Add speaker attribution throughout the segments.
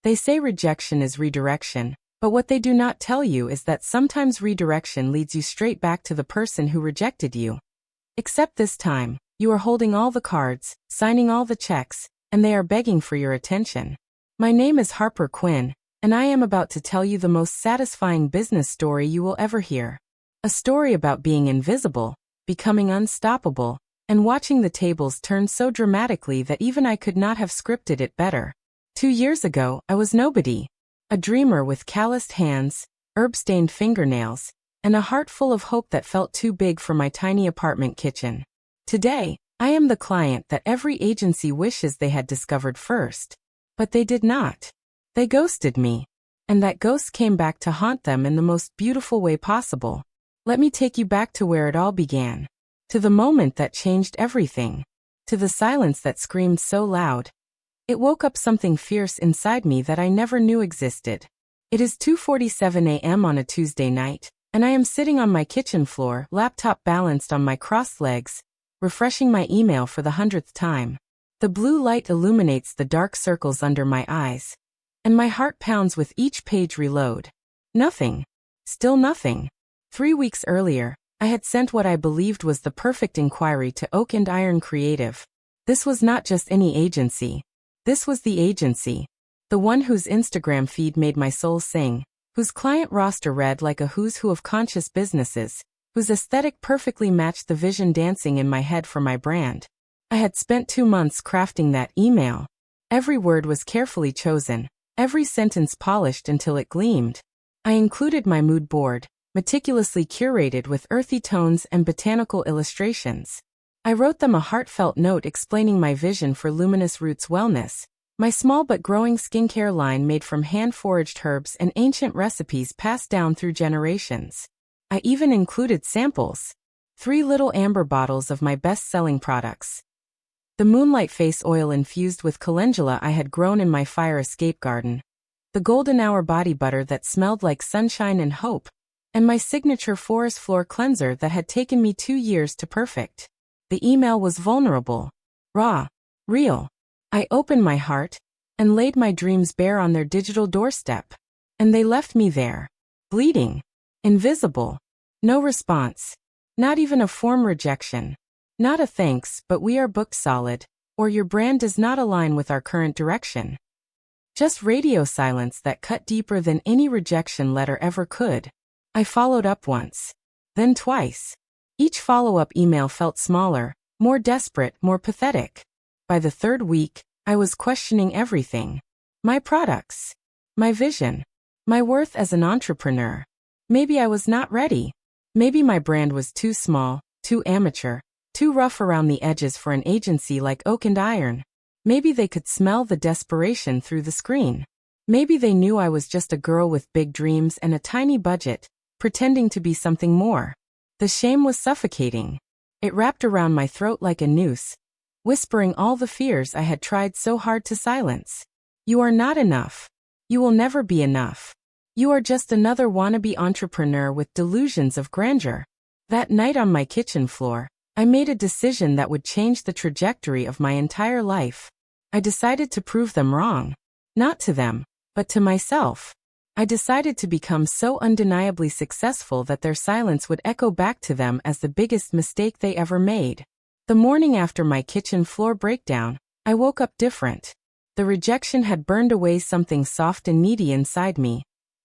Speaker 1: They say rejection is redirection, but what they do not tell you is that sometimes redirection leads you straight back to the person who rejected you. Except this time, you are holding all the cards, signing all the checks, and they are begging for your attention. My name is Harper Quinn, and I am about to tell you the most satisfying business story you will ever hear. A story about being invisible, becoming unstoppable, and watching the tables turn so dramatically that even I could not have scripted it better. 2 years ago, I was nobody. A dreamer with calloused hands, herb-stained fingernails, and a heart full of hope that felt too big for my tiny apartment kitchen. Today, I am the client that every agency wishes they had discovered first. But they did not. They ghosted me. And that ghost came back to haunt them in the most beautiful way possible. Let me take you back to where it all began. To the moment that changed everything. To the silence that screamed so loud. It woke up something fierce inside me that I never knew existed. It is 2:47 a.m. on a Tuesday night, and I am sitting on my kitchen floor, laptop balanced on my crossed legs, refreshing my email for the 100th time. The blue light illuminates the dark circles under my eyes, and my heart pounds with each page reload. Nothing. Still nothing. 3 weeks earlier, I had sent what I believed was the perfect inquiry to Oak and Iron Creative. This was not just any agency. This was the agency. The one whose Instagram feed made my soul sing, whose client roster read like a who's who of conscious businesses, whose aesthetic perfectly matched the vision dancing in my head for my brand. I had spent 2 months crafting that email. Every word was carefully chosen, every sentence polished until it gleamed. I included my mood board, meticulously curated with earthy tones and botanical illustrations. I wrote them a heartfelt note explaining my vision for Luminous Roots Wellness, my small but growing skincare line made from hand-foraged herbs and ancient recipes passed down through generations. I even included samples. 3 little amber bottles of my best-selling products. The Moonlight Face Oil infused with calendula I had grown in my fire escape garden. The Golden Hour Body Butter that smelled like sunshine and hope. And my signature Forest Floor Cleanser that had taken me 2 years to perfect. The email was vulnerable. Raw. Real. I opened my heart and laid my dreams bare on their digital doorstep. And they left me there. Bleeding. Invisible. No response. Not even a form rejection. Not a thanks, but we are booked solid, or your brand does not align with our current direction. Just radio silence that cut deeper than any rejection letter ever could. I followed up once. Then twice. Each follow-up email felt smaller, more desperate, more pathetic. By the 3rd week, I was questioning everything. My products. My vision. My worth as an entrepreneur. Maybe I was not ready. Maybe my brand was too small, too amateur, too rough around the edges for an agency like Oak and Iron. Maybe they could smell the desperation through the screen. Maybe they knew I was just a girl with big dreams and a tiny budget, pretending to be something more. The shame was suffocating. It wrapped around my throat like a noose, whispering all the fears I had tried so hard to silence. You are not enough. You will never be enough. You are just another wannabe entrepreneur with delusions of grandeur. That night on my kitchen floor, I made a decision that would change the trajectory of my entire life. I decided to prove them wrong. Not to them, but to myself. I decided to become so undeniably successful that their silence would echo back to them as the biggest mistake they ever made. The morning after my kitchen floor breakdown, I woke up different. The rejection had burned away something soft and meaty inside me,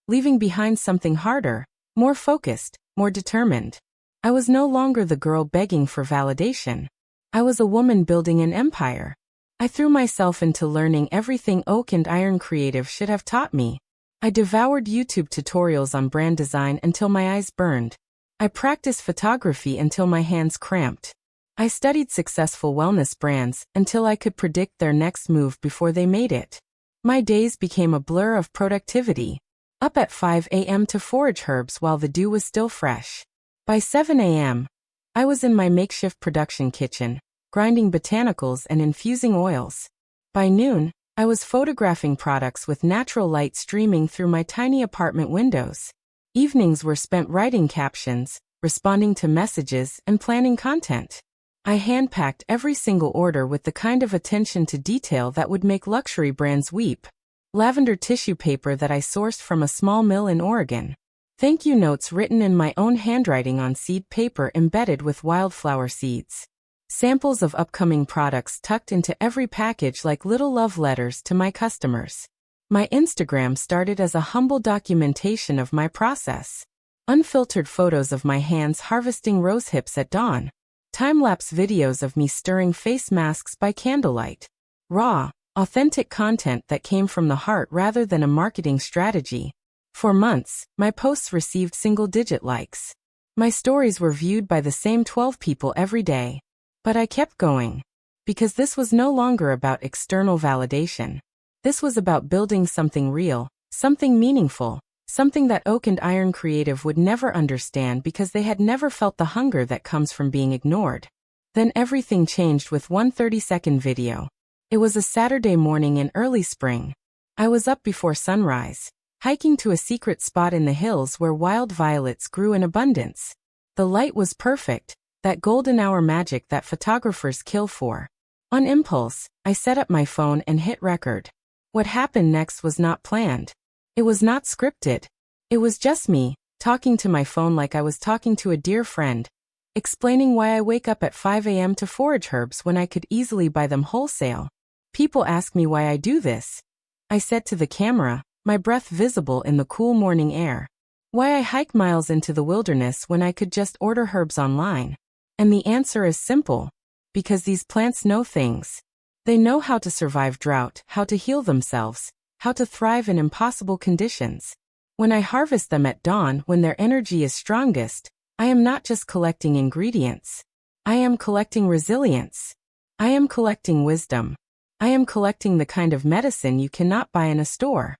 Speaker 1: leaving behind something harder, more focused, more determined. I was no longer the girl begging for validation. I was a woman building an empire. I threw myself into learning everything Oak and Iron Creative should have taught me. I devoured YouTube tutorials on brand design until my eyes burned. I practiced photography until my hands cramped. I studied successful wellness brands until I could predict their next move before they made it. My days became a blur of productivity. Up at 5 a.m. to forage herbs while the dew was still fresh. By 7 a.m., I was in my makeshift production kitchen, grinding botanicals and infusing oils. By noon, I was photographing products with natural light streaming through my tiny apartment windows. Evenings were spent writing captions, responding to messages, and planning content. I hand-packed every single order with the kind of attention to detail that would make luxury brands weep. lavender tissue paper that I sourced from a small mill in Oregon. Thank you notes written in my own handwriting on seed paper embedded with wildflower seeds. Samples of upcoming products tucked into every package like little love letters to my customers. My Instagram started as a humble documentation of my process. Unfiltered photos of my hands harvesting rose hips at dawn. Time-lapse videos of me stirring face masks by candlelight. Raw, authentic content that came from the heart rather than a marketing strategy. For months, my posts received single-digit likes. My stories were viewed by the same 12 people every day. But I kept going. Because this was no longer about external validation. This was about building something real, something meaningful, something that Oak and Iron Creative would never understand because they had never felt the hunger that comes from being ignored. Then everything changed with one 30-second video. It was a Saturday morning in early spring. I was up before sunrise, hiking to a secret spot in the hills where wild violets grew in abundance. The light was perfect, that golden hour magic that photographers kill for. On impulse, I set up my phone and hit record. What happened next was not planned. It was not scripted. It was just me, talking to my phone like I was talking to a dear friend, explaining why I wake up at 5 a.m. to forage herbs when I could easily buy them wholesale. People ask me why I do this. I said to the camera, my breath visible in the cool morning air. Why I hike miles into the wilderness when I could just order herbs online. And the answer is simple. Because these plants know things. They know how to survive drought, how to heal themselves, how to thrive in impossible conditions. When I harvest them at dawn when their energy is strongest, I am not just collecting ingredients. I am collecting resilience. I am collecting wisdom. I am collecting the kind of medicine you cannot buy in a store.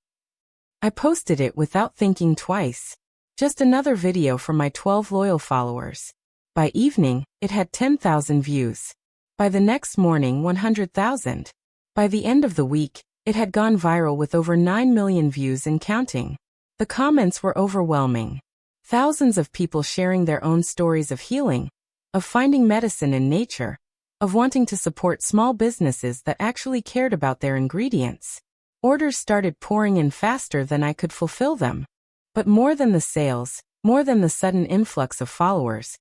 Speaker 1: I posted it without thinking twice. Just another video from my 12 loyal followers. By evening, it had 10,000 views. By the next morning, 100,000. By the end of the week, it had gone viral with over 9 million views and counting. The comments were overwhelming. Thousands of people sharing their own stories of healing, of finding medicine in nature, of wanting to support small businesses that actually cared about their ingredients. Orders started pouring in faster than I could fulfill them. But more than the sales, more than the sudden influx of followers,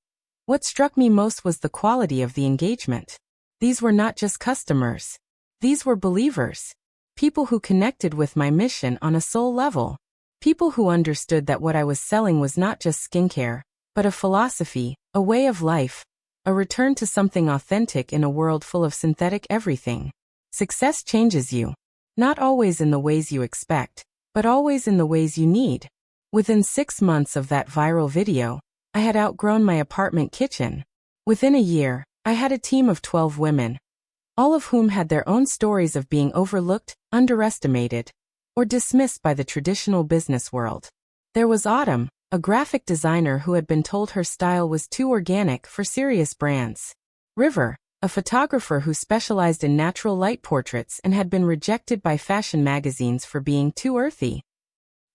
Speaker 1: what struck me most was the quality of the engagement. These were not just customers. These were believers. People who connected with my mission on a soul level. People who understood that what I was selling was not just skincare, but a philosophy, a way of life, a return to something authentic in a world full of synthetic everything. Success changes you. Not always in the ways you expect, but always in the ways you need. Within 6 months of that viral video, I had outgrown my apartment kitchen. Within a year, I had a team of 12 women, all of whom had their own stories of being overlooked, underestimated, or dismissed by the traditional business world. There was Autumn, a graphic designer who had been told her style was too organic for serious brands. River, a photographer who specialized in natural light portraits and had been rejected by fashion magazines for being too earthy.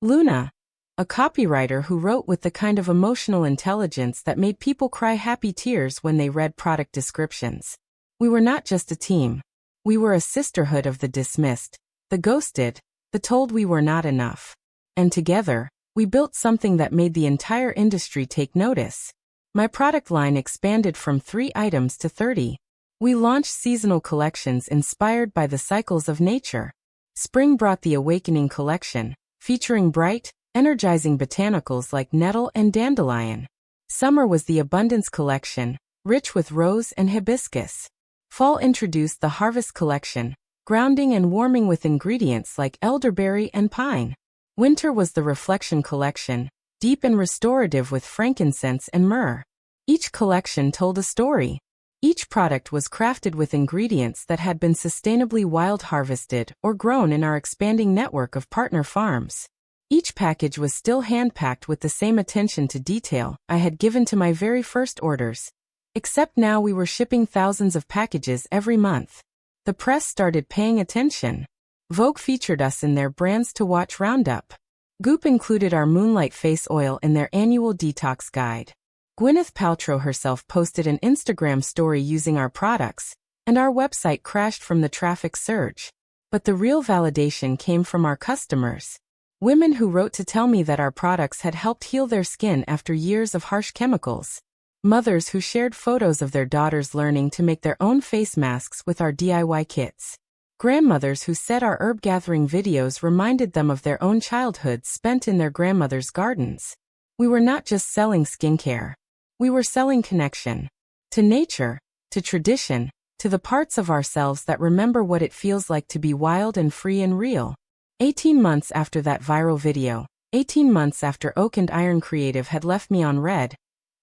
Speaker 1: Luna, a copywriter who wrote with the kind of emotional intelligence that made people cry happy tears when they read product descriptions. We were not just a team. We were a sisterhood of the dismissed, the ghosted, the told we were not enough. And together, we built something that made the entire industry take notice. My product line expanded from 3 items to 30. We launched seasonal collections inspired by the cycles of nature. Spring brought the Awakening collection, featuring bright, energizing botanicals like nettle and dandelion. Summer was the Abundance collection, rich with rose and hibiscus. Fall introduced the Harvest collection, grounding and warming with ingredients like elderberry and pine. Winter was the Reflection collection, deep and restorative with frankincense and myrrh. Each collection told a story. Each product was crafted with ingredients that had been sustainably wild harvested or grown in our expanding network of partner farms. Each package was still hand-packed with the same attention to detail I had given to my very first orders. Except now we were shipping thousands of packages every month. The press started paying attention. Vogue featured us in their Brands to Watch roundup. Goop included our Moonlight Face Oil in their annual detox guide. Gwyneth Paltrow herself posted an Instagram story using our products, and our website crashed from the traffic surge. But the real validation came from our customers. Women who wrote to tell me that our products had helped heal their skin after years of harsh chemicals. Mothers who shared photos of their daughters learning to make their own face masks with our DIY kits. Grandmothers who said our herb gathering videos reminded them of their own childhoods spent in their grandmother's gardens. We were not just selling skincare. We were selling connection. To nature, to tradition, to the parts of ourselves that remember what it feels like to be wild and free and real. 18 months after that viral video, 18 months after Oak and Iron Creative had left me on red,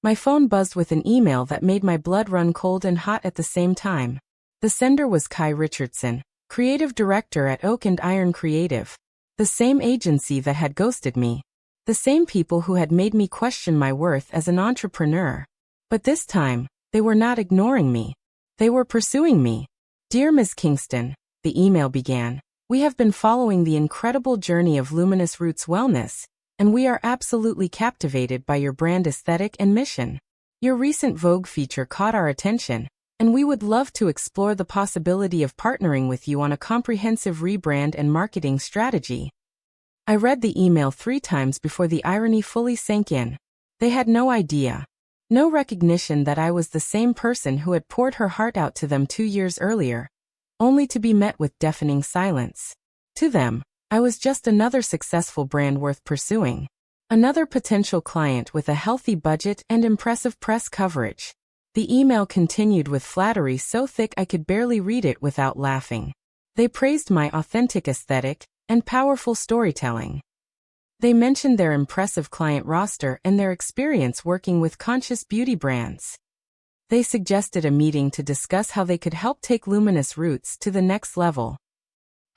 Speaker 1: my phone buzzed with an email that made my blood run cold and hot at the same time. The sender was Kai Richardson, creative director at Oak and Iron Creative, the same agency that had ghosted me, the same people who had made me question my worth as an entrepreneur. But this time, they were not ignoring me. They were pursuing me. Dear Ms. Kingston, the email began, we have been following the incredible journey of Luminous Roots Wellness, and we are absolutely captivated by your brand aesthetic and mission. Your recent Vogue feature caught our attention, and we would love to explore the possibility of partnering with you on a comprehensive rebrand and marketing strategy. I read the email 3 times before the irony fully sank in. They had no idea. No recognition that I was the same person who had poured her heart out to them 2 years earlier, only to be met with deafening silence. To them, I was just another successful brand worth pursuing. Another potential client with a healthy budget and impressive press coverage. The email continued with flattery so thick I could barely read it without laughing. They praised my authentic aesthetic and powerful storytelling. They mentioned their impressive client roster and their experience working with conscious beauty brands. They suggested a meeting to discuss how they could help take Luminous Roots to the next level.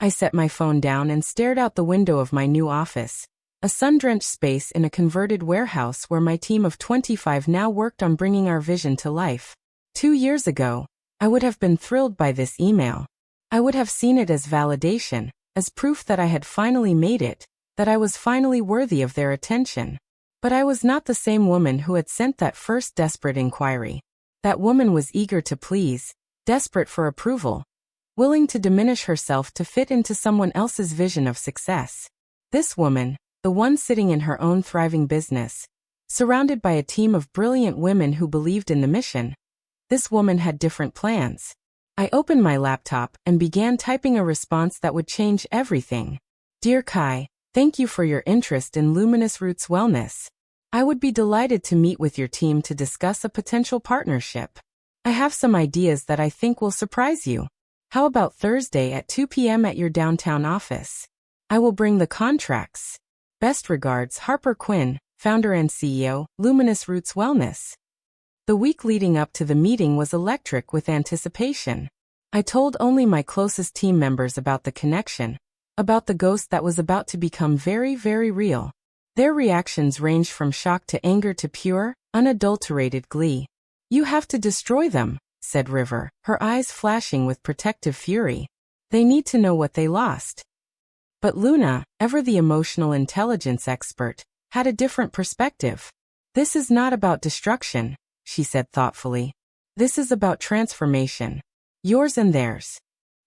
Speaker 1: I set my phone down and stared out the window of my new office, a sun-drenched space in a converted warehouse where my team of 25 now worked on bringing our vision to life. 2 years ago, I would have been thrilled by this email. I would have seen it as validation, as proof that I had finally made it, that I was finally worthy of their attention. But I was not the same woman who had sent that first desperate inquiry. That woman was eager to please, desperate for approval, willing to diminish herself to fit into someone else's vision of success. This woman, the one sitting in her own thriving business, surrounded by a team of brilliant women who believed in the mission, this woman had different plans. I opened my laptop and began typing a response that would change everything. Dear Kai, thank you for your interest in Luminous Roots Wellness. I would be delighted to meet with your team to discuss a potential partnership. I have some ideas that I think will surprise you. How about Thursday at 2 p.m. at your downtown office? I will bring the contracts. Best regards, Harper Quinn, founder and CEO, Luminous Roots Wellness. The week leading up to the meeting was electric with anticipation. I told only my closest team members about the connection, about the ghost that was about to become very, very real. Their reactions ranged from shock to anger to pure, unadulterated glee. You have to destroy them, said River, her eyes flashing with protective fury. They need to know what they lost. But Luna, ever the emotional intelligence expert, had a different perspective. This is not about destruction, she said thoughtfully. This is about transformation. Yours and theirs.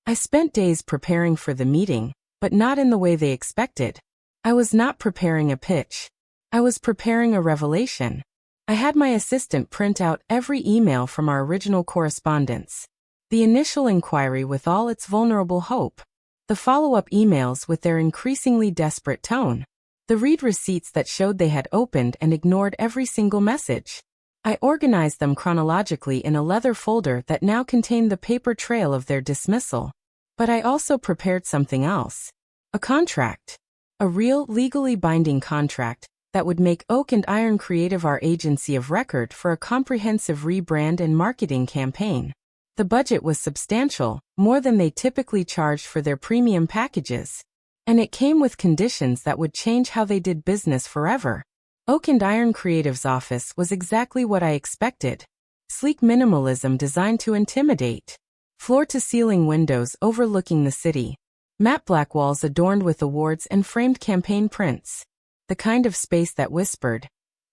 Speaker 1: I spent days preparing for the meeting, but not in the way they expected. I was not preparing a pitch. I was preparing a revelation. I had my assistant print out every email from our original correspondence. The initial inquiry with all its vulnerable hope. The follow-up emails with their increasingly desperate tone. The read receipts that showed they had opened and ignored every single message. I organized them chronologically in a leather folder that now contained the paper trail of their dismissal. But I also prepared something else. A contract. A real, legally binding contract that would make Oak and Iron Creative our agency of record for a comprehensive rebrand and marketing campaign. The budget was substantial, more than they typically charged for their premium packages. And it came with conditions that would change how they did business forever. Oak and Iron Creative's office was exactly what I expected. Sleek minimalism designed to intimidate. Floor-to-ceiling windows overlooking the city. Matte black walls adorned with awards and framed campaign prints. The kind of space that whispered,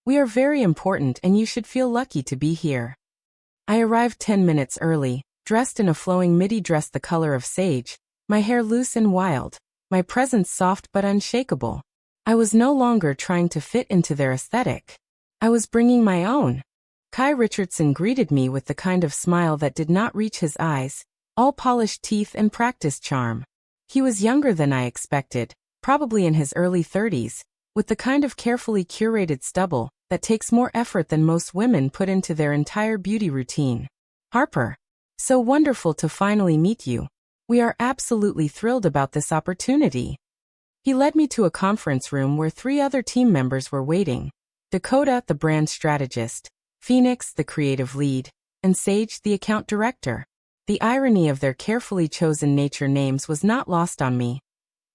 Speaker 1: "We are very important and you should feel lucky to be here." I arrived 10 minutes early, dressed in a flowing midi dress the color of sage, my hair loose and wild, my presence soft but unshakable. I was no longer trying to fit into their aesthetic. I was bringing my own. Kai Richardson greeted me with the kind of smile that did not reach his eyes, all polished teeth and practiced charm. He was younger than I expected, probably in his early 30s, with the kind of carefully curated stubble that takes more effort than most women put into their entire beauty routine. Harper, so wonderful to finally meet you. We are absolutely thrilled about this opportunity. He led me to a conference room where 3 other team members were waiting: Dakota, the brand strategist, Phoenix, the creative lead, and Sage, the account director. The irony of their carefully chosen nature names was not lost on me,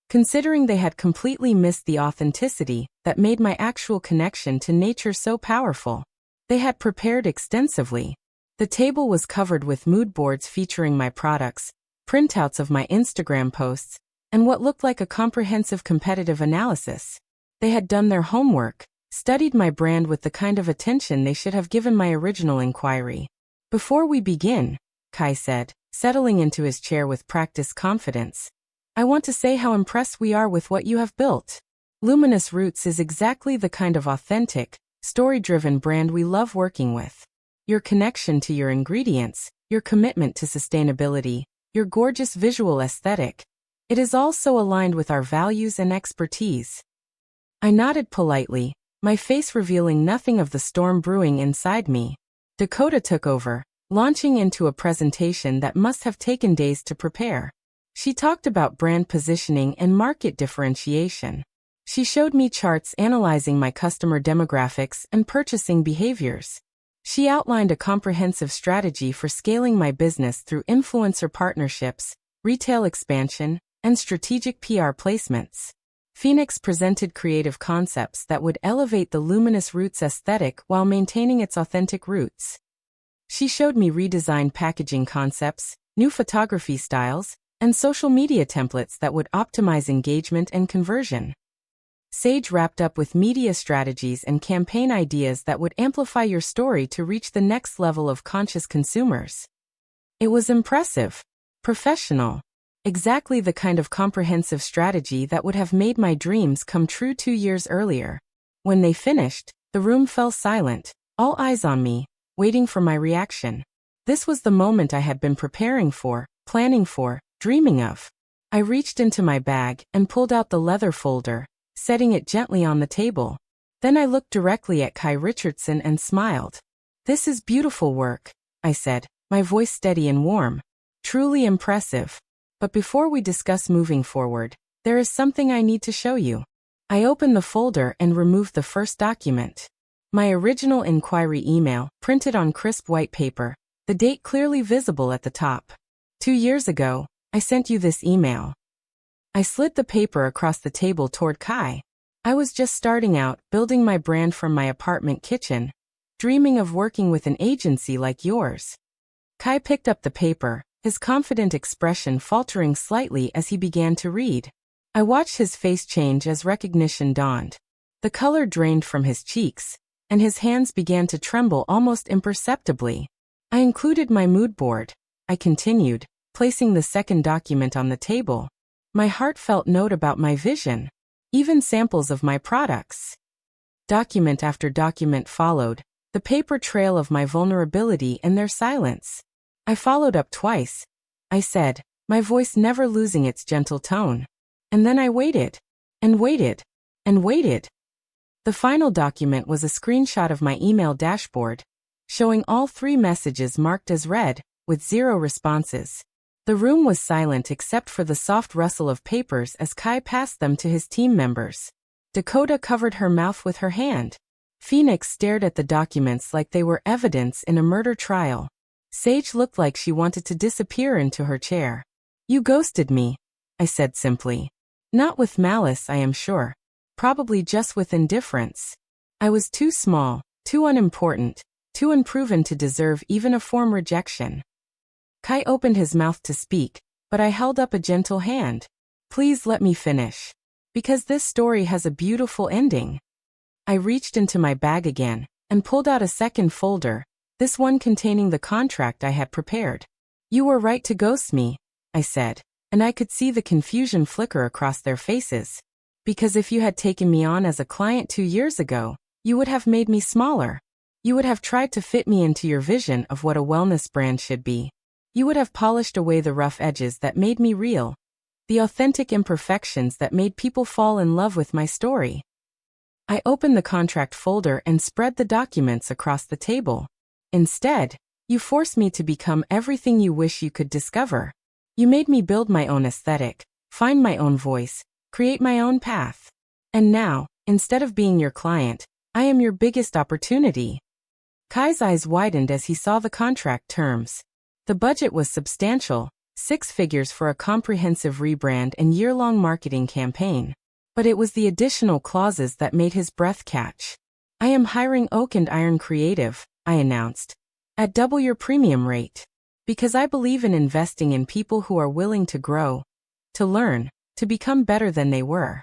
Speaker 1: considering they had completely missed the authenticity that made my actual connection to nature so powerful. They had prepared extensively. The table was covered with mood boards featuring my products, printouts of my Instagram posts, and what looked like a comprehensive competitive analysis. They had done their homework, studied my brand with the kind of attention they should have given my original inquiry. Before we begin, Kai said, settling into his chair with practiced confidence, I want to say how impressed we are with what you have built. Luminous Roots is exactly the kind of authentic, story-driven brand we love working with. Your connection to your ingredients, your commitment to sustainability, your gorgeous visual aesthetic. It is all so aligned with our values and expertise. I nodded politely, my face revealing nothing of the storm brewing inside me. Dakota took over, launching into a presentation that must have taken days to prepare. She talked about brand positioning and market differentiation. She showed me charts analyzing my customer demographics and purchasing behaviors. She outlined a comprehensive strategy for scaling my business through influencer partnerships, retail expansion, and strategic PR placements. Phoenix presented creative concepts that would elevate the Luminous Roots aesthetic while maintaining its authentic roots. She showed me redesigned packaging concepts, new photography styles, and social media templates that would optimize engagement and conversion. Sage wrapped up with media strategies and campaign ideas that would amplify your story to reach the next level of conscious consumers. It was impressive, professional, exactly the kind of comprehensive strategy that would have made my dreams come true 2 years earlier. When they finished, the room fell silent, all eyes on me, waiting for my reaction. This was the moment I had been preparing for, planning for, dreaming of. I reached into my bag and pulled out the leather folder, setting it gently on the table. Then I looked directly at Kai Richardson and smiled. This is beautiful work, I said, my voice steady and warm. Truly impressive. But before we discuss moving forward, there is something I need to show you. I opened the folder and removed the first document. My original inquiry email, printed on crisp white paper, the date clearly visible at the top. 2 years ago, I sent you this email. I slid the paper across the table toward Kai. I was just starting out, building my brand from my apartment kitchen, dreaming of working with an agency like yours. Kai picked up the paper, his confident expression faltering slightly as he began to read. I watched his face change as recognition dawned. The color drained from his cheeks, and his hands began to tremble almost imperceptibly. I included my mood board, I continued, placing the second document on the table. My heartfelt note about my vision, even samples of my products. Document after document followed, the paper trail of my vulnerability and their silence. I followed up twice. I said, my voice never losing its gentle tone. And then I waited, and waited, and waited. The final document was a screenshot of my email dashboard, showing all 3 messages marked as read, with 0 responses. The room was silent except for the soft rustle of papers as Kai passed them to his team members. Dakota covered her mouth with her hand. Phoenix stared at the documents like they were evidence in a murder trial. Sage looked like she wanted to disappear into her chair. You ghosted me, I said simply. Not with malice, I am sure. Probably just with indifference. I was too small, too unimportant, too unproven to deserve even a form rejection. Kai opened his mouth to speak, but I held up a gentle hand. Please let me finish. Because this story has a beautiful ending. I reached into my bag again, and pulled out a second folder, this one containing the contract I had prepared. You were right to ghost me, I said, and I could see the confusion flicker across their faces. Because if you had taken me on as a client 2 years ago, you would have made me smaller. You would have tried to fit me into your vision of what a wellness brand should be. You would have polished away the rough edges that made me real, the authentic imperfections that made people fall in love with my story. I opened the contract folder and spread the documents across the table. Instead, you forced me to become everything you wish you could discover. You made me build my own aesthetic, find my own voice, create my own path. And now, instead of being your client, I am your biggest opportunity. Kai's eyes widened as he saw the contract terms. The budget was substantial, 6 figures for a comprehensive rebrand and year-long marketing campaign. But it was the additional clauses that made his breath catch. I am hiring Oak and Iron Creative, I announced, at double your premium rate. Because I believe in investing in people who are willing to grow, to learn, to become better than they were.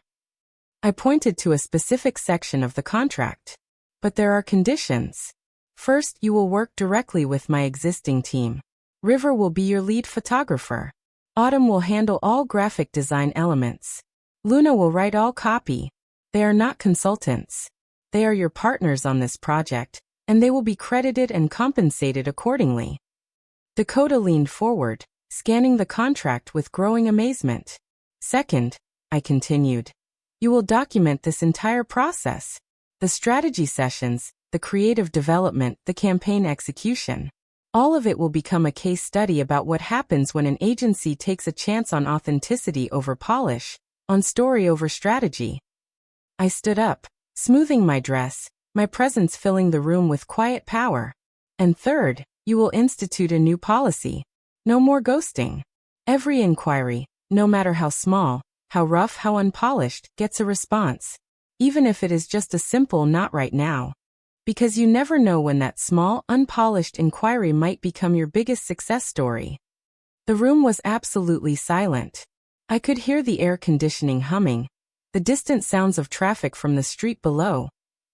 Speaker 1: I pointed to a specific section of the contract. But there are conditions. First, you will work directly with my existing team. River will be your lead photographer. Autumn will handle all graphic design elements. Luna will write all copy. They are not consultants. They are your partners on this project, and they will be credited and compensated accordingly. Dakota leaned forward, scanning the contract with growing amazement. Second, I continued, you will document this entire process. The strategy sessions, the creative development, the campaign execution. All of it will become a case study about what happens when an agency takes a chance on authenticity over polish, on story over strategy. I stood up, smoothing my dress, my presence filling the room with quiet power. And third, you will institute a new policy. No more ghosting. Every inquiry, no matter how small, how rough, how unpolished, gets a response. Even if it is just a simple "not right now." Because you never know when that small, unpolished inquiry might become your biggest success story. The room was absolutely silent. I could hear the air conditioning humming, the distant sounds of traffic from the street below,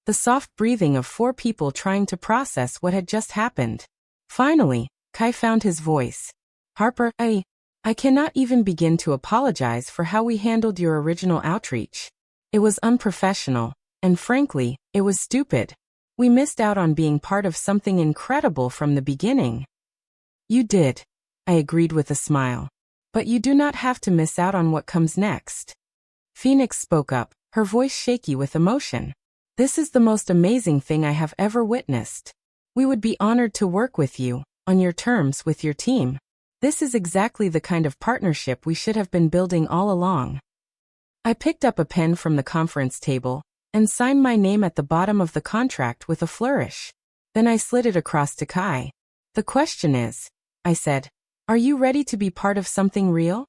Speaker 1: the soft breathing of 4 people trying to process what had just happened. Finally, Kai found his voice. Harper, I cannot even begin to apologize for how we handled your original outreach. It was unprofessional, and frankly, it was stupid. We missed out on being part of something incredible from the beginning. You did, I agreed with a smile. But you do not have to miss out on what comes next. Phoenix spoke up, her voice shaky with emotion. This is the most amazing thing I have ever witnessed. We would be honored to work with you, on your terms with your team. This is exactly the kind of partnership we should have been building all along. I picked up a pen from the conference table and signed my name at the bottom of the contract with a flourish. Then I slid it across to Kai. The question is, I said, are you ready to be part of something real?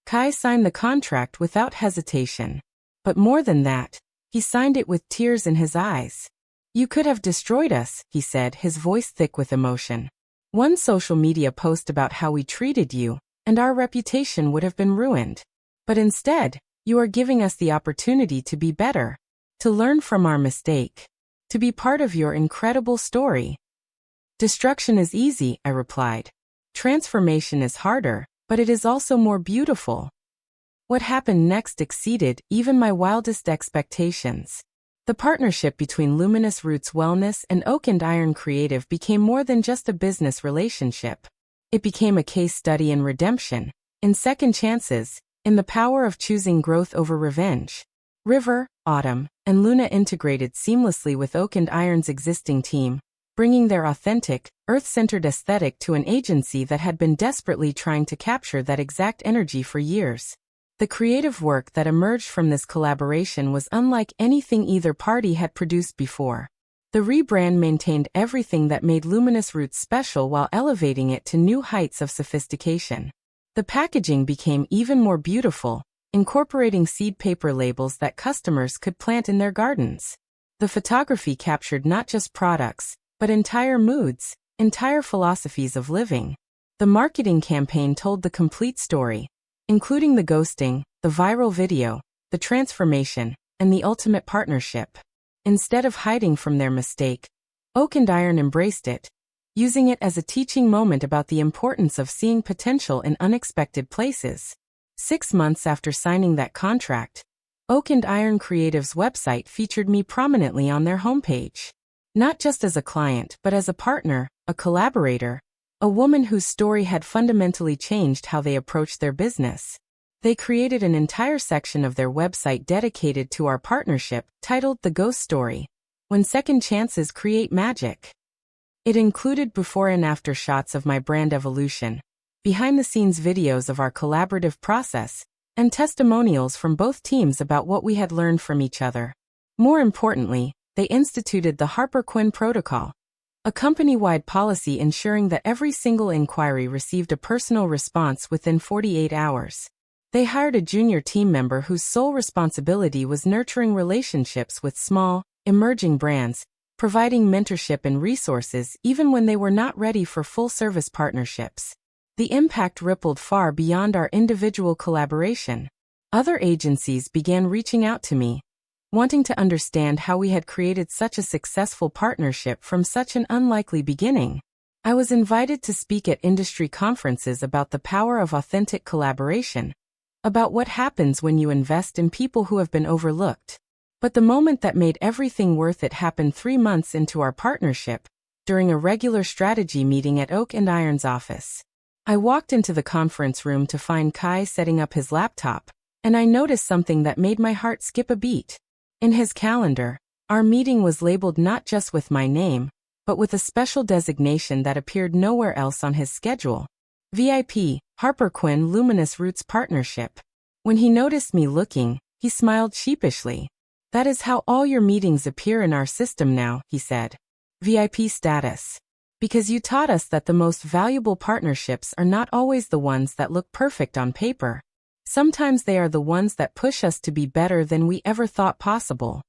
Speaker 1: Kai signed the contract without hesitation. But more than that, he signed it with tears in his eyes. You could have destroyed us, he said, his voice thick with emotion. One social media post about how we treated you, and our reputation would have been ruined. But instead, you are giving us the opportunity to be better, to learn from our mistake, to be part of your incredible story. Destruction is easy, I replied. Transformation is harder, but it is also more beautiful. What happened next exceeded even my wildest expectations. The partnership between Luminous Roots Wellness and Oak and Iron Creative became more than just a business relationship. It became a case study in redemption, in second chances, in the power of choosing growth over revenge. River, Autumn, and Luna integrated seamlessly with Oak and Iron's existing team, bringing their authentic, earth-centered aesthetic to an agency that had been desperately trying to capture that exact energy for years. The creative work that emerged from this collaboration was unlike anything either party had produced before. The rebrand maintained everything that made Luminous Roots special while elevating it to new heights of sophistication. The packaging became even more beautiful, incorporating seed paper labels that customers could plant in their gardens. The photography captured not just products, but entire moods, entire philosophies of living. The marketing campaign told the complete story, including the ghosting, the viral video, the transformation, and the ultimate partnership. Instead of hiding from their mistake, Oak and Iron embraced it, using it as a teaching moment about the importance of seeing potential in unexpected places. 6 months after signing that contract, Oak and Iron Creative's website featured me prominently on their homepage. Not just as a client, but as a partner, a collaborator, a woman whose story had fundamentally changed how they approached their business. They created an entire section of their website dedicated to our partnership, titled The Ghost Story: When Second Chances Create Magic. It included before and after shots of my brand evolution, behind-the-scenes videos of our collaborative process, and testimonials from both teams about what we had learned from each other. More importantly, they instituted the Harper Quinn Protocol, a company-wide policy ensuring that every single inquiry received a personal response within 48 hours. They hired a junior team member whose sole responsibility was nurturing relationships with small, emerging brands, providing mentorship and resources even when they were not ready for full-service partnerships. The impact rippled far beyond our individual collaboration. Other agencies began reaching out to me, wanting to understand how we had created such a successful partnership from such an unlikely beginning. I was invited to speak at industry conferences about the power of authentic collaboration, about what happens when you invest in people who have been overlooked. But the moment that made everything worth it happened 3 months into our partnership, during a regular strategy meeting at Oak and Iron's office. I walked into the conference room to find Kai setting up his laptop, and I noticed something that made my heart skip a beat. In his calendar, our meeting was labeled not just with my name, but with a special designation that appeared nowhere else on his schedule. VIP, Harper Quinn Luminous Roots Partnership. When he noticed me looking, he smiled sheepishly. "That is how all your meetings appear in our system now," he said. "VIP status. Because you taught us that the most valuable partnerships are not always the ones that look perfect on paper. Sometimes they are the ones that push us to be better than we ever thought possible."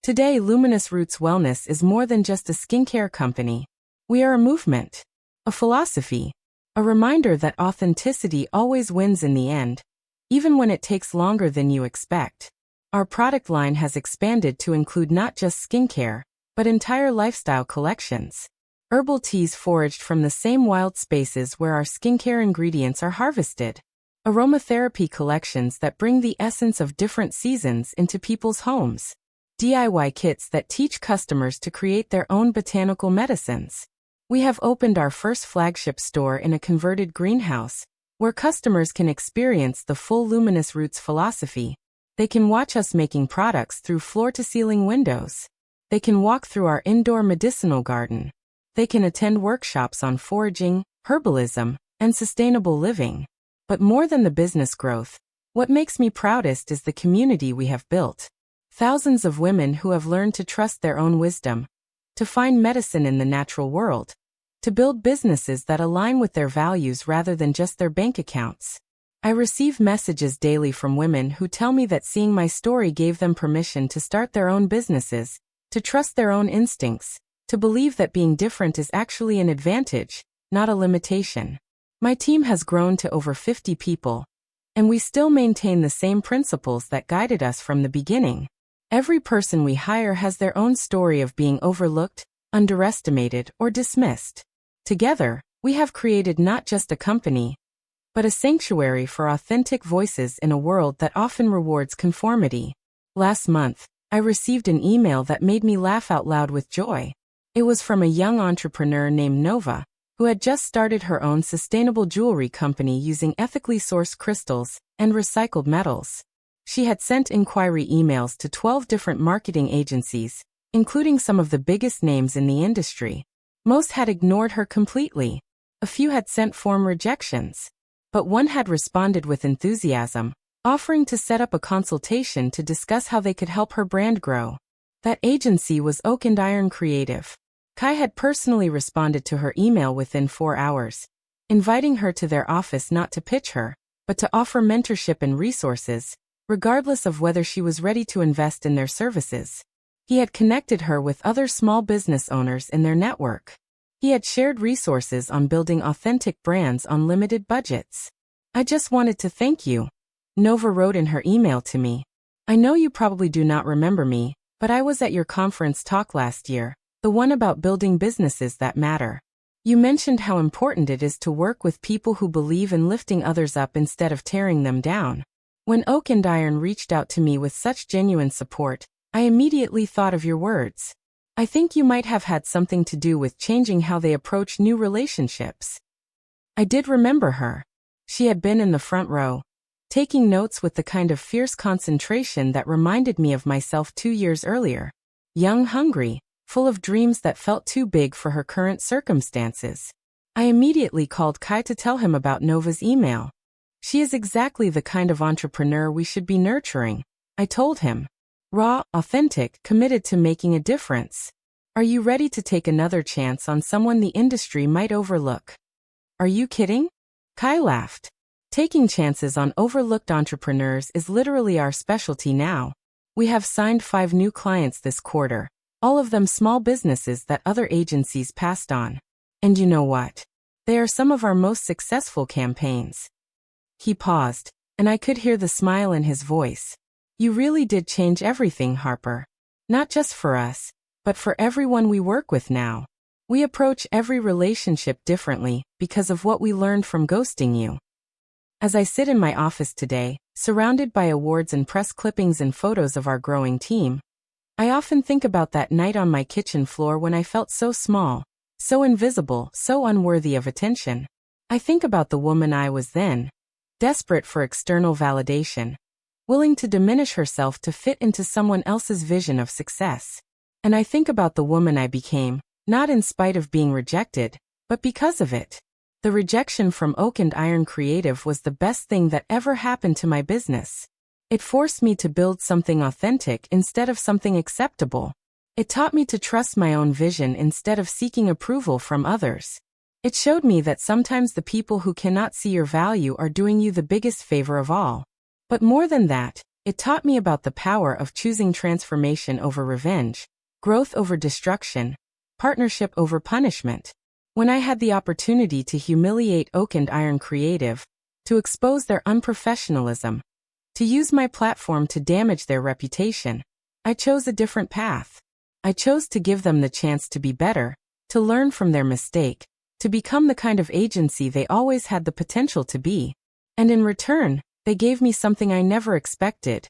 Speaker 1: Today, Luminous Roots Wellness is more than just a skincare company. We are a movement, a philosophy, a reminder that authenticity always wins in the end, even when it takes longer than you expect. Our product line has expanded to include not just skincare, but entire lifestyle collections. Herbal teas foraged from the same wild spaces where our skincare ingredients are harvested. Aromatherapy collections that bring the essence of different seasons into people's homes. DIY kits that teach customers to create their own botanical medicines. We have opened our first flagship store in a converted greenhouse, where customers can experience the full Luminous Roots philosophy. They can watch us making products through floor-to-ceiling windows. They can walk through our indoor medicinal garden. They can attend workshops on foraging, herbalism, and sustainable living. But more than the business growth, what makes me proudest is the community we have built. Thousands of women who have learned to trust their own wisdom, to find medicine in the natural world, to build businesses that align with their values rather than just their bank accounts. I receive messages daily from women who tell me that seeing my story gave them permission to start their own businesses, to trust their own instincts, to believe that being different is actually an advantage, not a limitation. My team has grown to over 50 people, and we still maintain the same principles that guided us from the beginning. Every person we hire has their own story of being overlooked, underestimated, or dismissed. Together, we have created not just a company, but a sanctuary for authentic voices in a world that often rewards conformity. Last month, I received an email that made me laugh out loud with joy. It was from a young entrepreneur named Nova, who had just started her own sustainable jewelry company using ethically sourced crystals and recycled metals. She had sent inquiry emails to 12 different marketing agencies, including some of the biggest names in the industry. Most had ignored her completely. A few had sent form rejections. But one had responded with enthusiasm, offering to set up a consultation to discuss how they could help her brand grow. That agency was Oak and Iron Creative. Kai had personally responded to her email within 4 hours, inviting her to their office not to pitch her, but to offer mentorship and resources, regardless of whether she was ready to invest in their services. He had connected her with other small business owners in their network. He had shared resources on building authentic brands on limited budgets. "I just wanted to thank you," Nova wrote in her email to me. "I know you probably do not remember me, but I was at your conference talk last year, the one about building businesses that matter. You mentioned how important it is to work with people who believe in lifting others up instead of tearing them down. When Oak and Iron reached out to me with such genuine support, I immediately thought of your words. I think you might have had something to do with changing how they approach new relationships. I did remember her. She had been in the front row, taking notes with the kind of fierce concentration that reminded me of myself 2 years earlier. Young, hungry, full of dreams that felt too big for her current circumstances. I immediately called Kai to tell him about Nova's email. She is exactly the kind of entrepreneur we should be nurturing, I told him. Raw, authentic, committed to making a difference. Are you ready to take another chance on someone the industry might overlook? Are you kidding? Kai laughed. Taking chances on overlooked entrepreneurs is literally our specialty now. We have signed 5 new clients this quarter, all of them small businesses that other agencies passed on. And you know what? They are some of our most successful campaigns. He paused, and I could hear the smile in his voice. You really did change everything, Harper. Not just for us, but for everyone we work with now. We approach every relationship differently because of what we learned from ghosting you. As I sit in my office today, surrounded by awards and press clippings and photos of our growing team, I often think about that night on my kitchen floor when I felt so small, so invisible, so unworthy of attention. I think about the woman I was then, desperate for external validation, willing to diminish herself to fit into someone else's vision of success. And I think about the woman I became, not in spite of being rejected, but because of it. The rejection from Oak and Iron Creative was the best thing that ever happened to my business. It forced me to build something authentic instead of something acceptable. It taught me to trust my own vision instead of seeking approval from others. It showed me that sometimes the people who cannot see your value are doing you the biggest favor of all. But more than that, it taught me about the power of choosing transformation over revenge, growth over destruction, partnership over punishment. When I had the opportunity to humiliate Oak and Iron Creative, to expose their unprofessionalism, to use my platform to damage their reputation, I chose a different path. I chose to give them the chance to be better, to learn from their mistake, to become the kind of agency they always had the potential to be. And in return, they gave me something I never expected.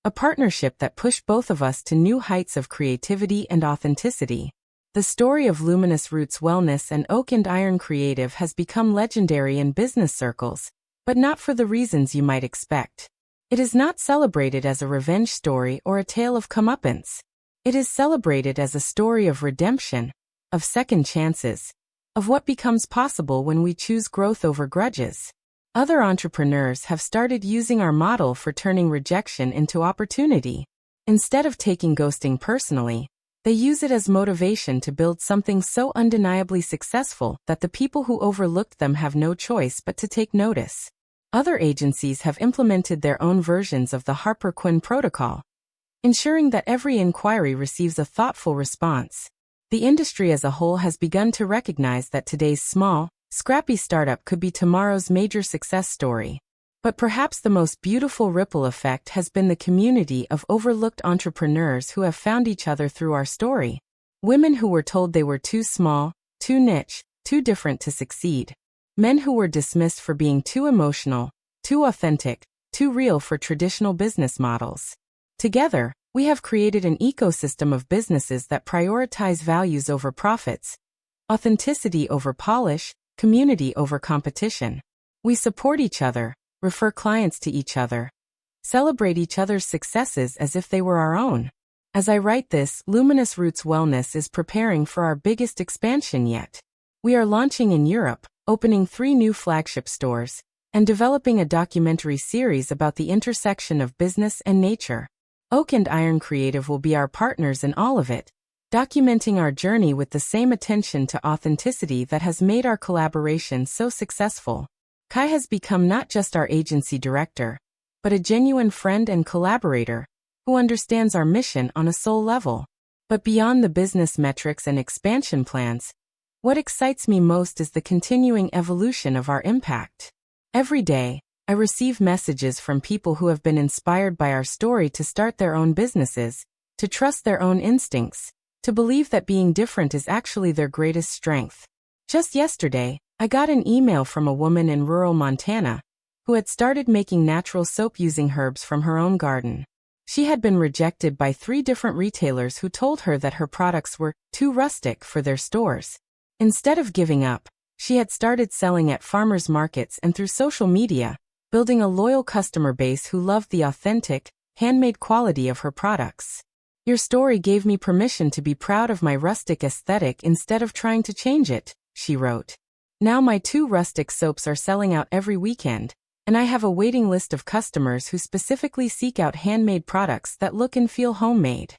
Speaker 1: A partnership that pushed both of us to new heights of creativity and authenticity. The story of Luminous Roots Wellness and Oak and Iron Creative has become legendary in business circles, but not for the reasons you might expect. It is not celebrated as a revenge story or a tale of comeuppance. It is celebrated as a story of redemption, of second chances, of what becomes possible when we choose growth over grudges. Other entrepreneurs have started using our model for turning rejection into opportunity. Instead of taking ghosting personally, they use it as motivation to build something so undeniably successful that the people who overlooked them have no choice but to take notice. Other agencies have implemented their own versions of the Harper Quinn protocol, ensuring that every inquiry receives a thoughtful response. The industry as a whole has begun to recognize that today's small, scrappy startup could be tomorrow's major success story. But perhaps the most beautiful ripple effect has been the community of overlooked entrepreneurs who have found each other through our story. Women who were told they were too small, too niche, too different to succeed. Men who were dismissed for being too emotional, too authentic, too real for traditional business models. Together, we have created an ecosystem of businesses that prioritize values over profits, authenticity over polish, community over competition. We support each other, refer clients to each other, celebrate each other's successes as if they were our own. As I write this, Luminous Roots Wellness is preparing for our biggest expansion yet. We are launching in Europe, opening 3 new flagship stores, and developing a documentary series about the intersection of business and nature. Oak and Iron Creative will be our partners in all of it, documenting our journey with the same attention to authenticity that has made our collaboration so successful. Kai has become not just our agency director, but a genuine friend and collaborator who understands our mission on a soul level. But beyond the business metrics and expansion plans, what excites me most is the continuing evolution of our impact. Every day, I receive messages from people who have been inspired by our story to start their own businesses, to trust their own instincts, to believe that being different is actually their greatest strength. Just yesterday, I got an email from a woman in rural Montana who had started making natural soap using herbs from her own garden. She had been rejected by 3 different retailers who told her that her products were too rustic for their stores. Instead of giving up, she had started selling at farmers markets and through social media, building a loyal customer base who loved the authentic, handmade quality of her products. Your story gave me permission to be proud of my rustic aesthetic instead of trying to change it, she wrote. Now my 2 rustic soaps are selling out every weekend, and I have a waiting list of customers who specifically seek out handmade products that look and feel homemade.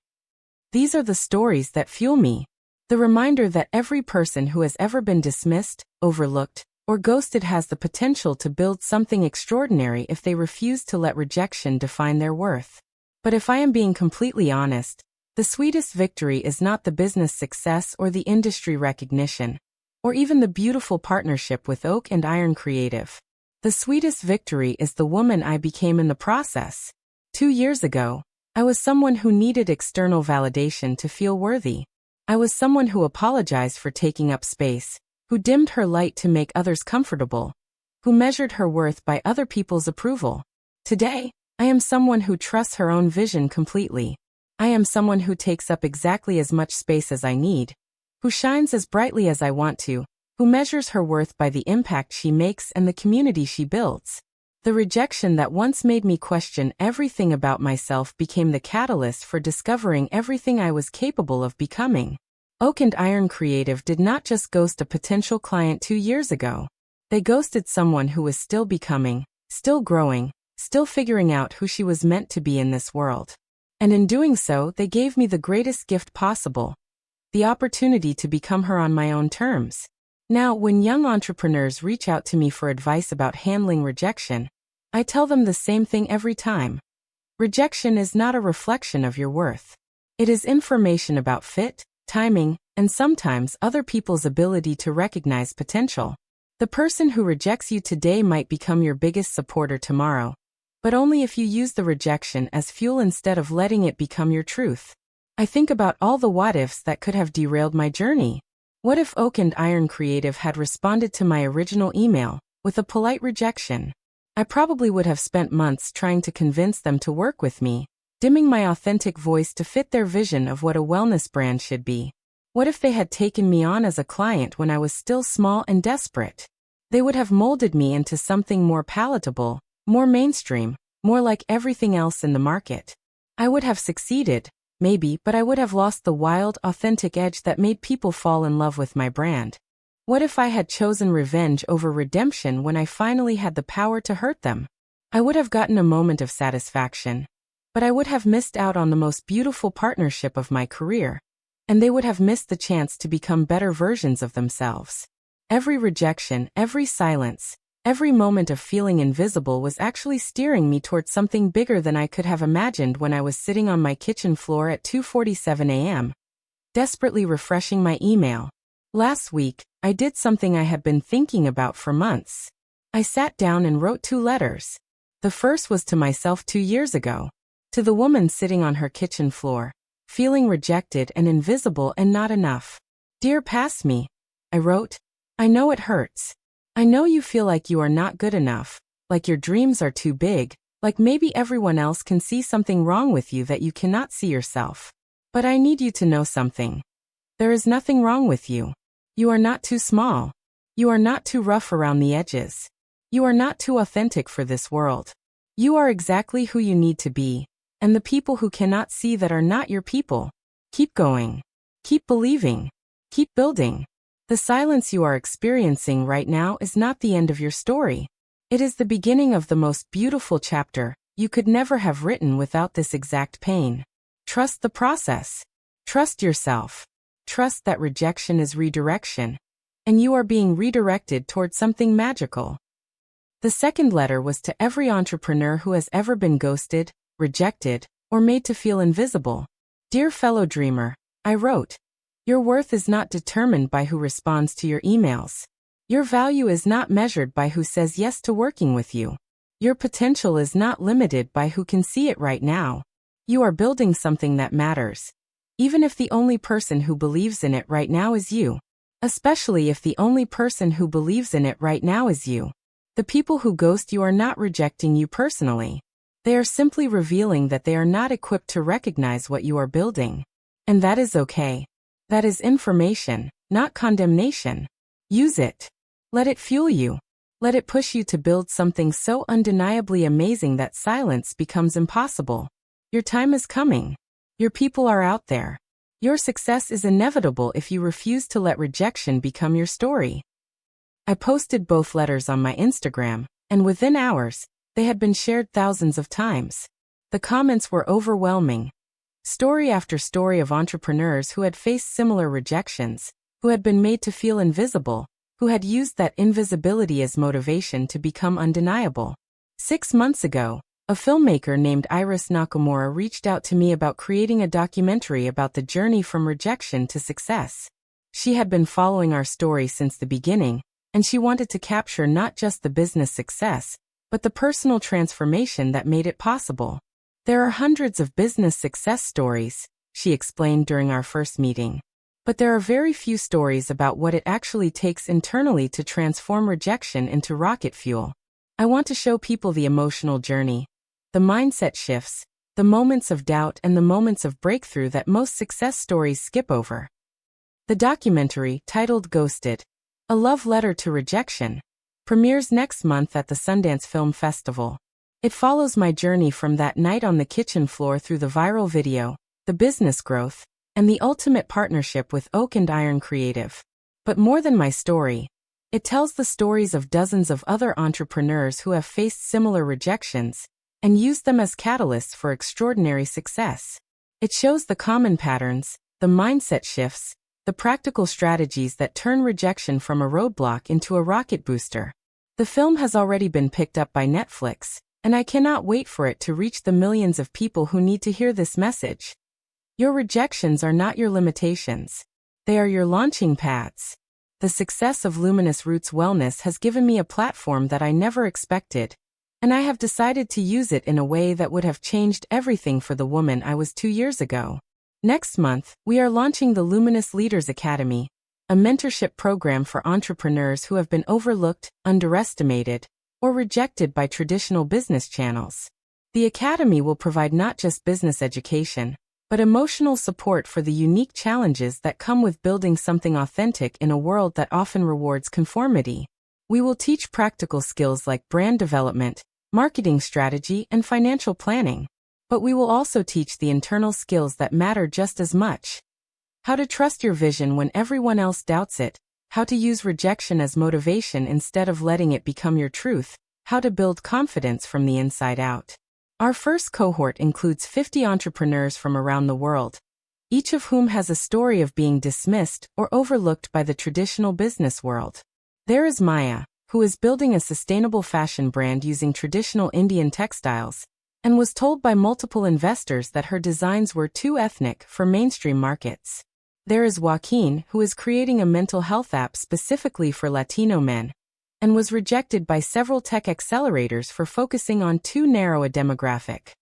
Speaker 1: These are the stories that fuel me. The reminder that every person who has ever been dismissed, overlooked, or ghosted has the potential to build something extraordinary if they refuse to let rejection define their worth. But if I am being completely honest, the sweetest victory is not the business success or the industry recognition, or even the beautiful partnership with Oak and Iron Creative. The sweetest victory is the woman I became in the process. 2 years ago, I was someone who needed external validation to feel worthy. I was someone who apologized for taking up space, who dimmed her light to make others comfortable, who measured her worth by other people's approval. Today, I am someone who trusts her own vision completely. I am someone who takes up exactly as much space as I need, who shines as brightly as I want to, who measures her worth by the impact she makes and the community she builds. The rejection that once made me question everything about myself became the catalyst for discovering everything I was capable of becoming. Oak and Iron Creative did not just ghost a potential client 2 years ago. They ghosted someone who was still becoming, still growing, still figuring out who she was meant to be in this world. And in doing so, they gave me the greatest gift possible: the opportunity to become her on my own terms. Now, when young entrepreneurs reach out to me for advice about handling rejection, I tell them the same thing every time. Rejection is not a reflection of your worth. It is information about fit, timing, and sometimes other people's ability to recognize potential. The person who rejects you today might become your biggest supporter tomorrow, but only if you use the rejection as fuel instead of letting it become your truth. I think about all the what-ifs that could have derailed my journey. What if Oak and Iron Creative had responded to my original email with a polite rejection? I probably would have spent months trying to convince them to work with me, dimming my authentic voice to fit their vision of what a wellness brand should be. What if they had taken me on as a client when I was still small and desperate? They would have molded me into something more palatable, more mainstream, more like everything else in the market. I would have succeeded, maybe, but I would have lost the wild, authentic edge that made people fall in love with my brand. What if I had chosen revenge over redemption when I finally had the power to hurt them? I would have gotten a moment of satisfaction, but I would have missed out on the most beautiful partnership of my career, and they would have missed the chance to become better versions of themselves. Every rejection, every silence, every moment of feeling invisible was actually steering me towards something bigger than I could have imagined when I was sitting on my kitchen floor at 2:47 a.m., desperately refreshing my email. Last week, I did something I had been thinking about for months. I sat down and wrote 2 letters. The first was to myself 2 years ago, to the woman sitting on her kitchen floor, feeling rejected and invisible and not enough. Dear past me, I wrote, I know it hurts. I know you feel like you are not good enough, like your dreams are too big, like maybe everyone else can see something wrong with you that you cannot see yourself. But I need you to know something. There is nothing wrong with you. You are not too small. You are not too rough around the edges. You are not too authentic for this world. You are exactly who you need to be, and the people who cannot see that are not your people. Keep going. Keep believing. Keep building. The silence you are experiencing right now is not the end of your story. It is the beginning of the most beautiful chapter you could never have written without this exact pain. Trust the process. Trust yourself. Trust that rejection is redirection, and you are being redirected towards something magical. The second letter was to every entrepreneur who has ever been ghosted, rejected, or made to feel invisible. Dear fellow dreamer, I wrote, your worth is not determined by who responds to your emails. Your value is not measured by who says yes to working with you. Your potential is not limited by who can see it right now. You are building something that matters, even if the only person who believes in it right now is you. Especially if the only person who believes in it right now is you. The people who ghost you are not rejecting you personally. They are simply revealing that they are not equipped to recognize what you are building. And that is okay. That is information, not condemnation. Use it. Let it fuel you. Let it push you to build something so undeniably amazing that silence becomes impossible. Your time is coming. Your people are out there. Your success is inevitable if you refuse to let rejection become your story. I posted both letters on my Instagram, and within hours, they had been shared thousands of times. The comments were overwhelming. Story after story of entrepreneurs who had faced similar rejections, who had been made to feel invisible, who had used that invisibility as motivation to become undeniable. 6 months ago, a filmmaker named Iris Nakamura reached out to me about creating a documentary about the journey from rejection to success. She had been following our story since the beginning, and she wanted to capture not just the business success, but the personal transformation that made it possible. There are hundreds of business success stories, she explained during our first meeting. But there are very few stories about what it actually takes internally to transform rejection into rocket fuel. I want to show people the emotional journey, the mindset shifts, the moments of doubt and the moments of breakthrough that most success stories skip over. The documentary, titled Ghosted, A Love Letter to Rejection, premieres next month at the Sundance Film Festival. It follows my journey from that night on the kitchen floor through the viral video, the business growth, and the ultimate partnership with Oak and Iron Creative. But more than my story, it tells the stories of dozens of other entrepreneurs who have faced similar rejections and used them as catalysts for extraordinary success. It shows the common patterns, the mindset shifts, the practical strategies that turn rejection from a roadblock into a rocket booster. The film has already been picked up by Netflix, and I cannot wait for it to reach the millions of people who need to hear this message. Your rejections are not your limitations. They are your launching pads. The success of Luminous Roots Wellness has given me a platform that I never expected, and I have decided to use it in a way that would have changed everything for the woman I was 2 years ago. Next month, we are launching the Luminous Leaders Academy, a mentorship program for entrepreneurs who have been overlooked, underestimated, or rejected by traditional business channels. The Academy will provide not just business education, but emotional support for the unique challenges that come with building something authentic in a world that often rewards conformity. We will teach practical skills like brand development, marketing strategy, and financial planning. But we will also teach the internal skills that matter just as much. How to trust your vision when everyone else doubts it, how to use rejection as motivation instead of letting it become your truth, how to build confidence from the inside out. Our first cohort includes 50 entrepreneurs from around the world, each of whom has a story of being dismissed or overlooked by the traditional business world. There is Maya, who is building a sustainable fashion brand using traditional Indian textiles, and was told by multiple investors that her designs were too ethnic for mainstream markets. There is Joaquin, who is creating a mental health app specifically for Latino men, and was rejected by several tech accelerators for focusing on too narrow a demographic.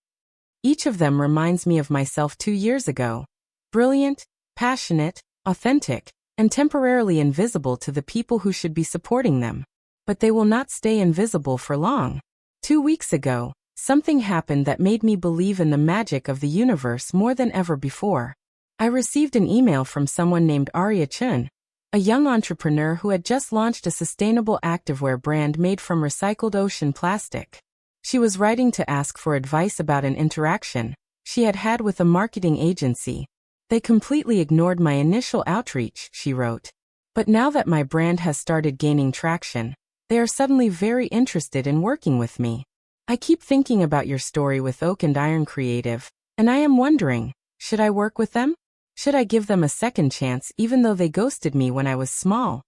Speaker 1: Each of them reminds me of myself 2 years ago, brilliant, passionate, authentic, and temporarily invisible to the people who should be supporting them. But they will not stay invisible for long. 2 weeks ago, something happened that made me believe in the magic of the universe more than ever before. I received an email from someone named Arya Chun, a young entrepreneur who had just launched a sustainable activewear brand made from recycled ocean plastic. She was writing to ask for advice about an interaction she had had with a marketing agency. They completely ignored my initial outreach, she wrote. But now that my brand has started gaining traction, they are suddenly very interested in working with me. I keep thinking about your story with Oak and Iron Creative, and I am wondering, should I work with them? Should I give them a second chance even though they ghosted me when I was small?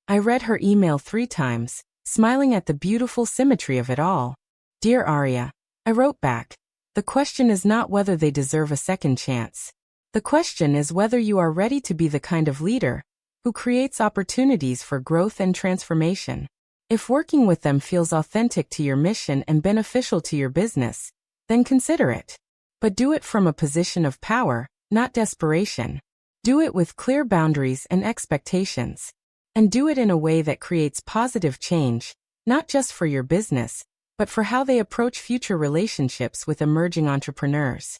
Speaker 1: I read her email 3 times, smiling at the beautiful symmetry of it all. Dear Arya, I wrote back, the question is not whether they deserve a second chance. The question is whether you are ready to be the kind of leader who creates opportunities for growth and transformation. If working with them feels authentic to your mission and beneficial to your business, then consider it. But do it from a position of power, not desperation. Do it with clear boundaries and expectations. And do it in a way that creates positive change, not just for your business, but for how they approach future relationships with emerging entrepreneurs.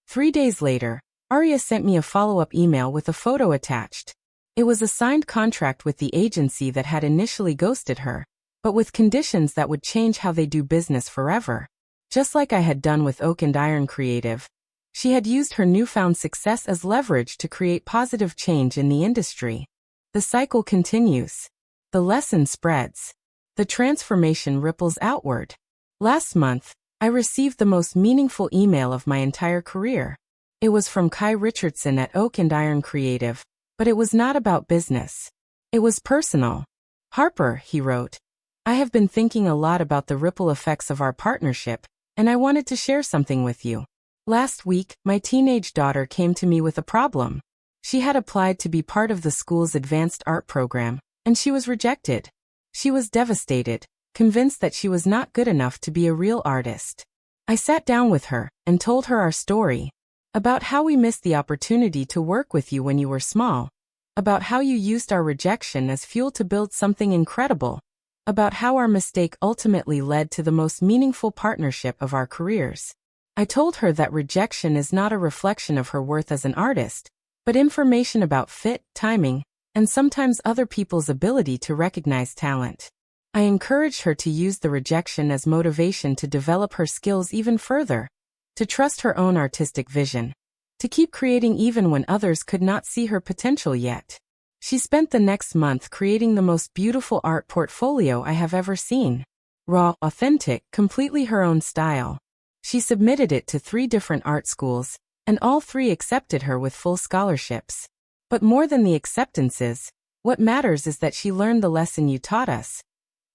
Speaker 1: 3 days later, Arya sent me a follow-up email with a photo attached. It was a signed contract with the agency that had initially ghosted her, but with conditions that would change how they do business forever. Just like I had done with Oak and Iron Creative, she had used her newfound success as leverage to create positive change in the industry. The cycle continues. The lesson spreads. The transformation ripples outward. Last month, I received the most meaningful email of my entire career. It was from Kai Richardson at Oak and Iron Creative, but it was not about business. It was personal. "Harper," he wrote, "I have been thinking a lot about the ripple effects of our partnership, and I wanted to share something with you. Last week, my teenage daughter came to me with a problem. She had applied to be part of the school's advanced art program, and she was rejected. She was devastated, convinced that she was not good enough to be a real artist. I sat down with her and told her our story, about how we missed the opportunity to work with you when you were small, about how you used our rejection as fuel to build something incredible, about how our mistake ultimately led to the most meaningful partnership of our careers. I told her that rejection is not a reflection of her worth as an artist, but information about fit, timing, and sometimes other people's ability to recognize talent. I encouraged her to use the rejection as motivation to develop her skills even further, to trust her own artistic vision, to keep creating even when others could not see her potential yet. She spent the next month creating the most beautiful art portfolio I have ever seen. Raw, authentic, completely her own style. She submitted it to 3 different art schools, and all 3 accepted her with full scholarships. But more than the acceptances, what matters is that she learned the lesson you taught us.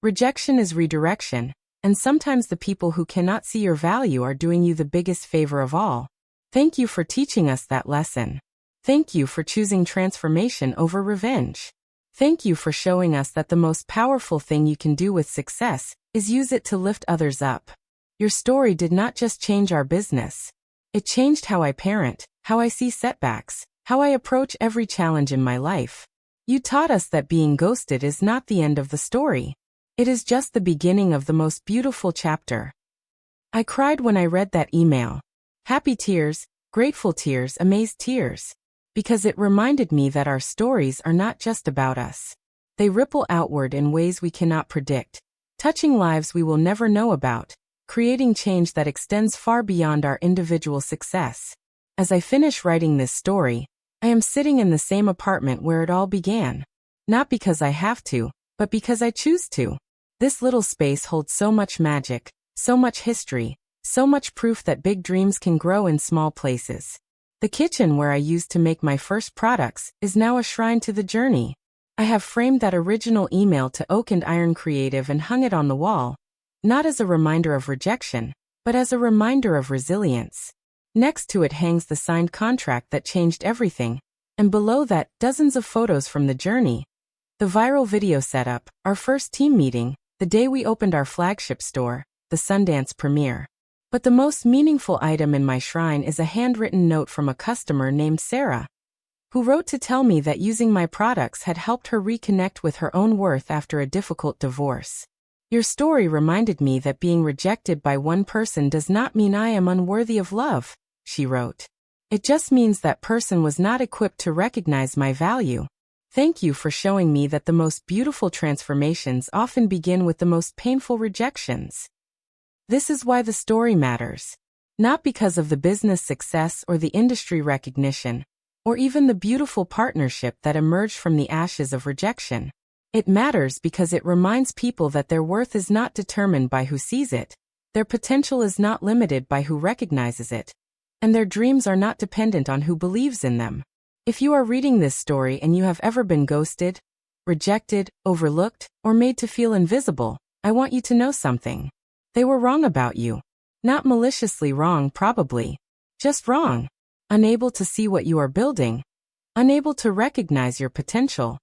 Speaker 1: Rejection is redirection, and sometimes the people who cannot see your value are doing you the biggest favor of all. Thank you for teaching us that lesson. Thank you for choosing transformation over revenge. Thank you for showing us that the most powerful thing you can do with success is use it to lift others up. Your story did not just change our business. It changed how I parent, how I see setbacks, how I approach every challenge in my life. You taught us that being ghosted is not the end of the story. It is just the beginning of the most beautiful chapter. I cried when I read that email. Happy tears, grateful tears, amazed tears. Because it reminded me that our stories are not just about us. They ripple outward in ways we cannot predict, touching lives we will never know about, creating change that extends far beyond our individual success. As I finish writing this story, I am sitting in the same apartment where it all began. Not because I have to, but because I choose to. This little space holds so much magic, so much history, so much proof that big dreams can grow in small places. The kitchen where I used to make my first products is now a shrine to the journey. I have framed that original email to Oak and Iron Creative and hung it on the wall, not as a reminder of rejection, but as a reminder of resilience. Next to it hangs the signed contract that changed everything, and below that, dozens of photos from the journey. The viral video setup, our first team meeting, the day we opened our flagship store, the Sundance premiere. But the most meaningful item in my shrine is a handwritten note from a customer named Sarah, who wrote to tell me that using my products had helped her reconnect with her own worth after a difficult divorce. Your story reminded me that being rejected by one person does not mean I am unworthy of love, she wrote. It just means that person was not equipped to recognize my value. Thank you for showing me that the most beautiful transformations often begin with the most painful rejections. This is why the story matters. Not because of the business success or the industry recognition, or even the beautiful partnership that emerged from the ashes of rejection. It matters because it reminds people that their worth is not determined by who sees it, their potential is not limited by who recognizes it, and their dreams are not dependent on who believes in them. If you are reading this story and you have ever been ghosted, rejected, overlooked, or made to feel invisible, I want you to know something. They were wrong about you. Not maliciously wrong, probably. Just wrong. Unable to see what you are building. Unable to recognize your potential.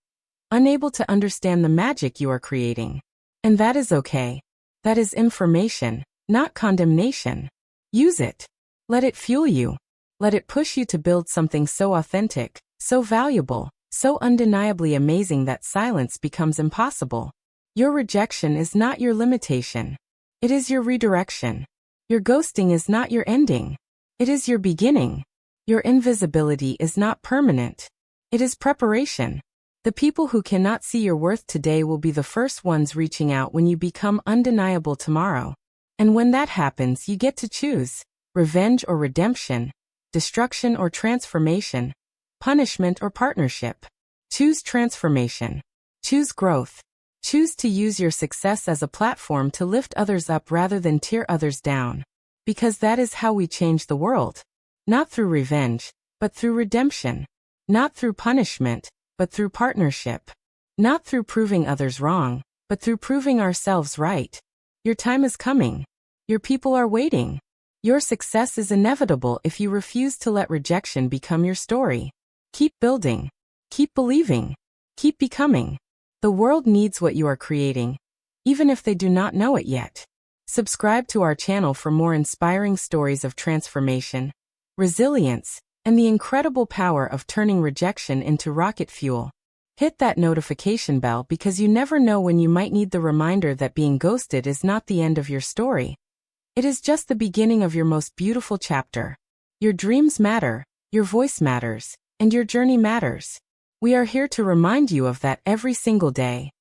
Speaker 1: Unable to understand the magic you are creating. And that is okay. That is information, not condemnation. Use it. Let it fuel you. Let it push you to build something so authentic, So valuable, so undeniably amazing that silence becomes impossible. Your rejection is not your limitation. It is your redirection. Your ghosting is not your ending. It is your beginning. Your invisibility is not permanent. It is preparation. The people who cannot see your worth today will be the first ones reaching out when you become undeniable tomorrow. And when that happens, you get to choose revenge or redemption, destruction or transformation, punishment or partnership. Choose transformation. Choose growth. Choose to use your success as a platform to lift others up rather than tear others down. Because that is how we change the world. Not through revenge, but through redemption. Not through punishment, but through partnership. Not through proving others wrong, but through proving ourselves right. Your time is coming. Your people are waiting. Your success is inevitable if you refuse to let rejection become your story. Keep building. Keep believing. Keep becoming. The world needs what you are creating, even if they do not know it yet. Subscribe to our channel for more inspiring stories of transformation, resilience, and the incredible power of turning rejection into rocket fuel. Hit that notification bell because you never know when you might need the reminder that being ghosted is not the end of your story. It is just the beginning of your most beautiful chapter. Your dreams matter, your voice matters, and your journey matters. We are here to remind you of that every single day.